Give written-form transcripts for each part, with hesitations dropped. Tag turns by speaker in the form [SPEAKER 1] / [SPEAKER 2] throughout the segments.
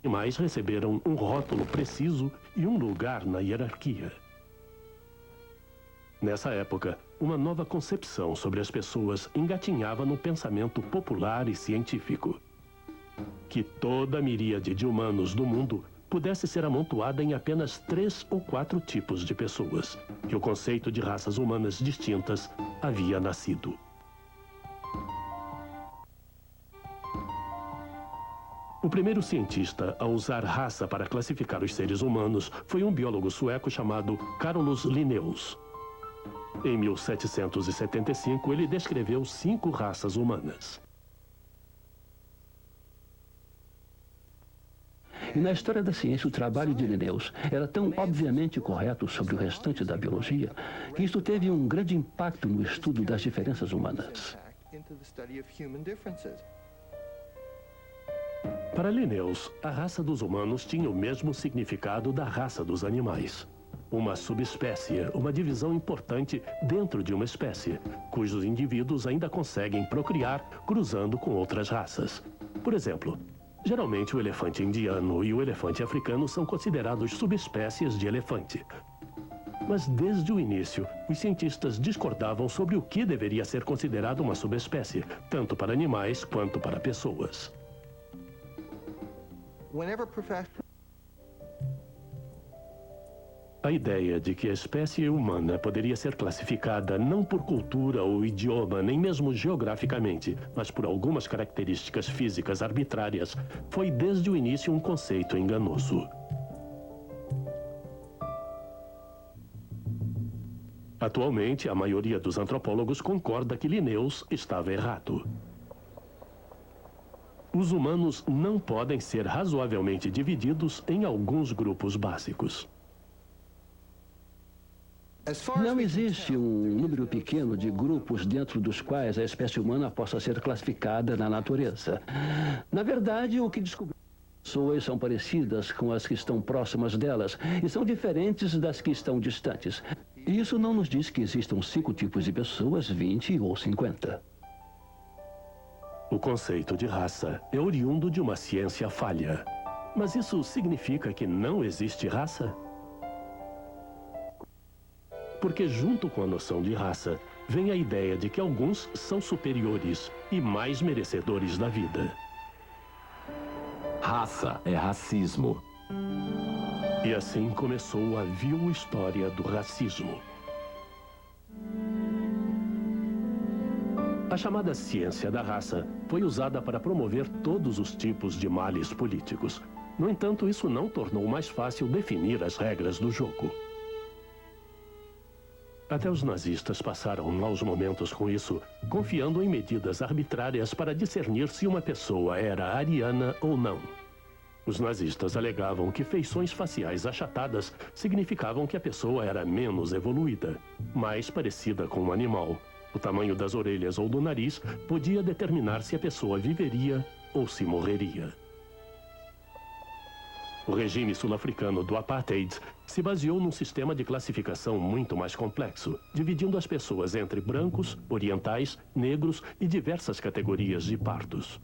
[SPEAKER 1] animais receberam um rótulo preciso e um lugar na hierarquia. Nessa época, uma nova concepção sobre as pessoas engatinhava no pensamento popular e científico. Que toda a miríade de humanos do mundo pudesse ser amontoada em apenas 3 ou 4 tipos de pessoas, que o conceito de raças humanas distintas havia nascido. O primeiro cientista a usar raça para classificar os seres humanos foi um biólogo sueco chamado Carolus Linnaeus. Em 1775, ele descreveu 5 raças humanas.
[SPEAKER 2] E na história da ciência, o trabalho de Linnaeus era tão obviamente correto sobre o restante da biologia que isto teve um grande impacto no estudo das diferenças humanas.
[SPEAKER 1] Para Linnaeus, a raça dos humanos tinha o mesmo significado da raça dos animais. Uma subespécie, uma divisão importante dentro de uma espécie, cujos indivíduos ainda conseguem procriar cruzando com outras raças. Por exemplo, geralmente o elefante indiano e o elefante africano são considerados subespécies de elefante. Mas desde o início, os cientistas discordavam sobre o que deveria ser considerado uma subespécie, tanto para animais quanto para pessoas. A ideia de que a espécie humana poderia ser classificada não por cultura ou idioma, nem mesmo geograficamente, mas por algumas características físicas arbitrárias, foi desde o início um conceito enganoso. Atualmente, a maioria dos antropólogos concorda que Linnaeus estava errado. Os humanos não podem ser razoavelmente divididos em alguns grupos básicos.
[SPEAKER 2] Não existe um número pequeno de grupos dentro dos quais a espécie humana possa ser classificada na natureza. Na verdade, o que descobrimos pessoas são parecidas com as que estão próximas delas e são diferentes das que estão distantes. Isso não nos diz que existam 5 tipos de pessoas, 20 ou 50.
[SPEAKER 1] O conceito de raça é oriundo de uma ciência falha. Mas isso significa que não existe raça? Porque junto com a noção de raça, vem a ideia de que alguns são superiores e mais merecedores da vida.
[SPEAKER 3] Raça é racismo.
[SPEAKER 1] E assim começou a vil história do racismo. A chamada ciência da raça foi usada para promover todos os tipos de males políticos. No entanto, isso não tornou mais fácil definir as regras do jogo. Até os nazistas passaram maus momentos com isso, confiando em medidas arbitrárias para discernir se uma pessoa era ariana ou não. Os nazistas alegavam que feições faciais achatadas significavam que a pessoa era menos evoluída, mais parecida com um animal. O tamanho das orelhas ou do nariz podia determinar se a pessoa viveria ou se morreria. O regime sul-africano do apartheid se baseou num sistema de classificação muito mais complexo, dividindo as pessoas entre brancos, orientais, negros e diversas categorias de pardos.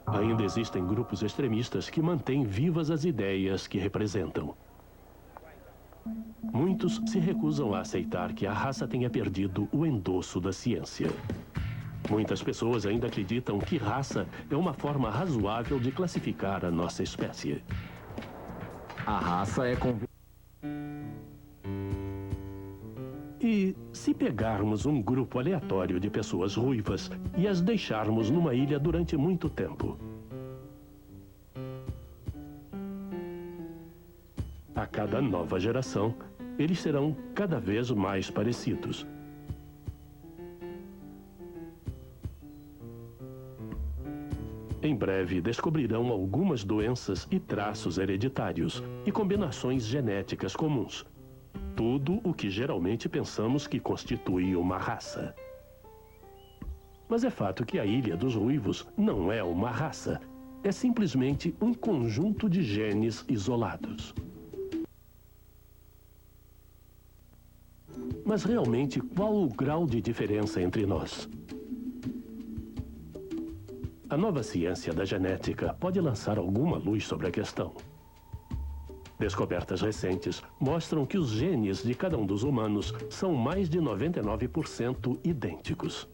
[SPEAKER 1] Ainda existem grupos extremistas que mantêm vivas as ideias que representam. Muitos se recusam a aceitar que a raça tenha perdido o endosso da ciência. Muitas pessoas ainda acreditam que raça é uma forma razoável de classificar a nossa espécie.
[SPEAKER 3] A raça é
[SPEAKER 1] E se pegarmos um grupo aleatório de pessoas ruivas e as deixarmos numa ilha durante muito tempo? A cada nova geração, eles serão cada vez mais parecidos. Em breve, descobrirão algumas doenças e traços hereditários e combinações genéticas comuns. Tudo o que geralmente pensamos que constitui uma raça. Mas é fato que a Ilha dos Ruivos não é uma raça. É simplesmente um conjunto de genes isolados. Mas realmente, qual o grau de diferença entre nós? A nova ciência da genética pode lançar alguma luz sobre a questão. Descobertas recentes mostram que os genes de cada um dos humanos são mais de 99% idênticos.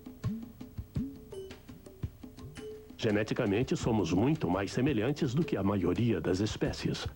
[SPEAKER 1] Geneticamente, somos muito mais semelhantes do que a maioria das espécies.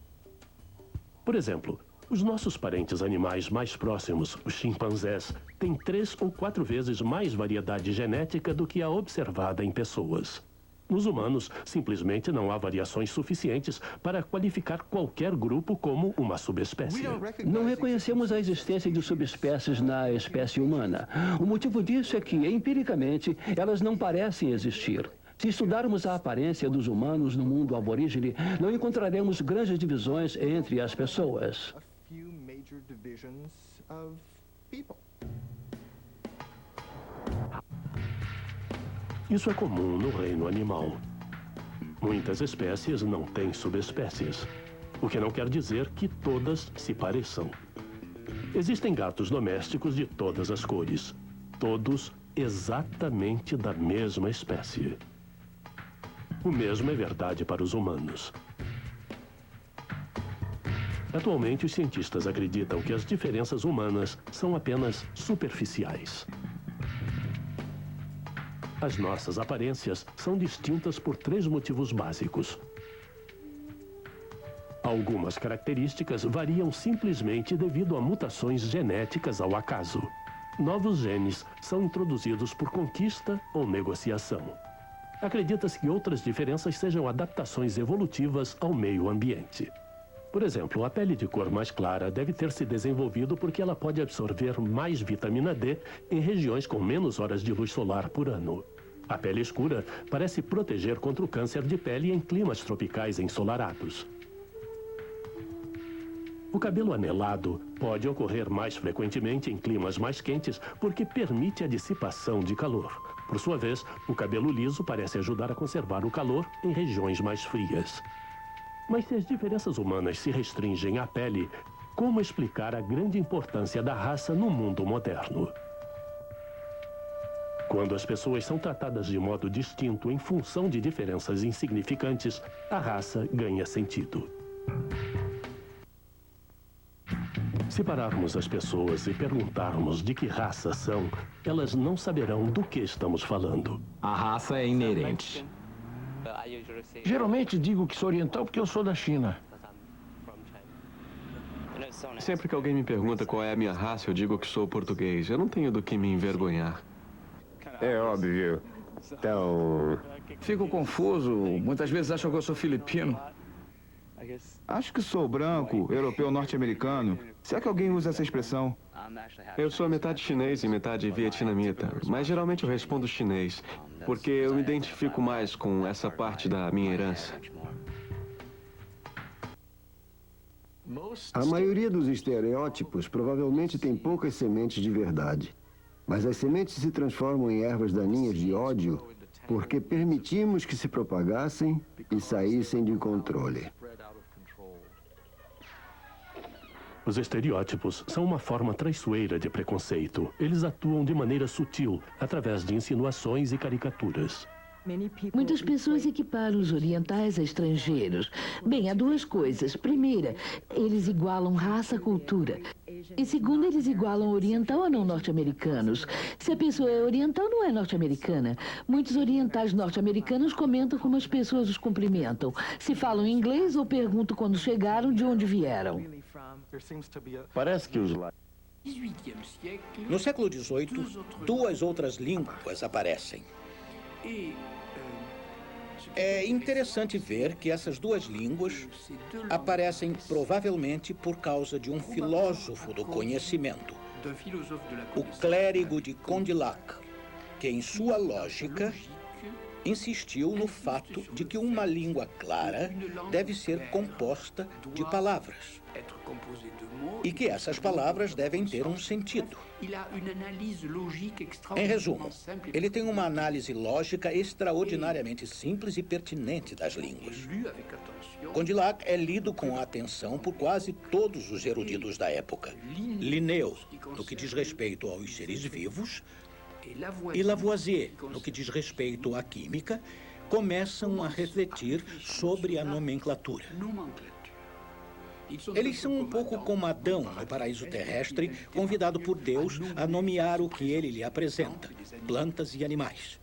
[SPEAKER 1] Por exemplo, os nossos parentes animais mais próximos, os chimpanzés, têm 3 ou 4 vezes mais variedade genética do que a observada em pessoas. Nos humanos, simplesmente não há variações suficientes para qualificar qualquer grupo como uma subespécie.
[SPEAKER 2] Não reconhecemos a existência de subespécies na espécie humana. O motivo disso é que, empiricamente, elas não parecem existir. Se estudarmos a aparência dos humanos no mundo aborígene, não encontraremos grandes divisões entre as pessoas.
[SPEAKER 1] Isso é comum no reino animal. Muitas espécies não têm subespécies, o que não quer dizer que todas se pareçam. Existem gatos domésticos de todas as cores, todos exatamente da mesma espécie. O mesmo é verdade para os humanos. Atualmente, os cientistas acreditam que as diferenças humanas são apenas superficiais. As nossas aparências são distintas por 3 motivos básicos. Algumas características variam simplesmente devido a mutações genéticas ao acaso. Novos genes são introduzidos por conquista ou negociação. Acredita-se que outras diferenças sejam adaptações evolutivas ao meio ambiente. Por exemplo, a pele de cor mais clara deve ter se desenvolvido porque ela pode absorver mais vitamina D em regiões com menos horas de luz solar por ano. A pele escura parece proteger contra o câncer de pele em climas tropicais ensolarados. O cabelo anelado pode ocorrer mais frequentemente em climas mais quentes porque permite a dissipação de calor. Por sua vez, o cabelo liso parece ajudar a conservar o calor em regiões mais frias. Mas se as diferenças humanas se restringem à pele, como explicar a grande importância da raça no mundo moderno? Quando as pessoas são tratadas de modo distinto em função de diferenças insignificantes, a raça ganha sentido. Se pararmos as pessoas e perguntarmos de que raça são, elas não saberão do que estamos falando.
[SPEAKER 3] A raça é inerente.
[SPEAKER 4] Geralmente digo que sou oriental porque eu sou da China.
[SPEAKER 5] Sempre que alguém me pergunta qual é a minha raça, eu digo que sou português. Eu não tenho do que me envergonhar.
[SPEAKER 6] É óbvio. Então,
[SPEAKER 4] Fico confuso. Muitas vezes acham que eu sou filipino.
[SPEAKER 6] acho que sou branco, europeu, norte-americano. Se é que alguém usa essa expressão.
[SPEAKER 5] Eu sou metade chinês e metade vietnamita, mas geralmente eu respondo chinês, porque eu me identifico mais com essa parte da minha herança.
[SPEAKER 7] A maioria dos estereótipos provavelmente tem poucas sementes de verdade. Mas as sementes se transformam em ervas daninhas de ódio porque permitimos que se propagassem e saíssem de controle.
[SPEAKER 1] Os estereótipos são uma forma traiçoeira de preconceito. Eles atuam de maneira sutil, através de insinuações e caricaturas.
[SPEAKER 8] Muitas pessoas equiparam os orientais a estrangeiros. Bem, há 2 coisas. Primeira, eles igualam raça à cultura. E segunda, eles igualam oriental a não norte-americanos. Se a pessoa é oriental, não é norte-americana. Muitos orientais norte-americanos comentam como as pessoas os cumprimentam. Se falam inglês ou perguntam quando chegaram de onde vieram.
[SPEAKER 4] Parece que os
[SPEAKER 9] No século XVIII, 2 outras línguas aparecem. É interessante ver que essas 2 línguas aparecem provavelmente por causa de um filósofo do conhecimento, o clérigo de Condillac, que em sua lógica insistiu no fato de que uma língua clara deve ser composta de palavras e que essas palavras devem ter um sentido. Em resumo, ele tem uma análise lógica extraordinariamente simples e pertinente das línguas. Condillac é lido com atenção por quase todos os eruditos da época. Linneu, no que diz respeito aos seres vivos, e Lavoisier, no que diz respeito à química, começam a refletir sobre a nomenclatura. Eles são um pouco como Adão no paraíso terrestre, convidado por Deus a nomear o que ele lhe apresenta, plantas e animais.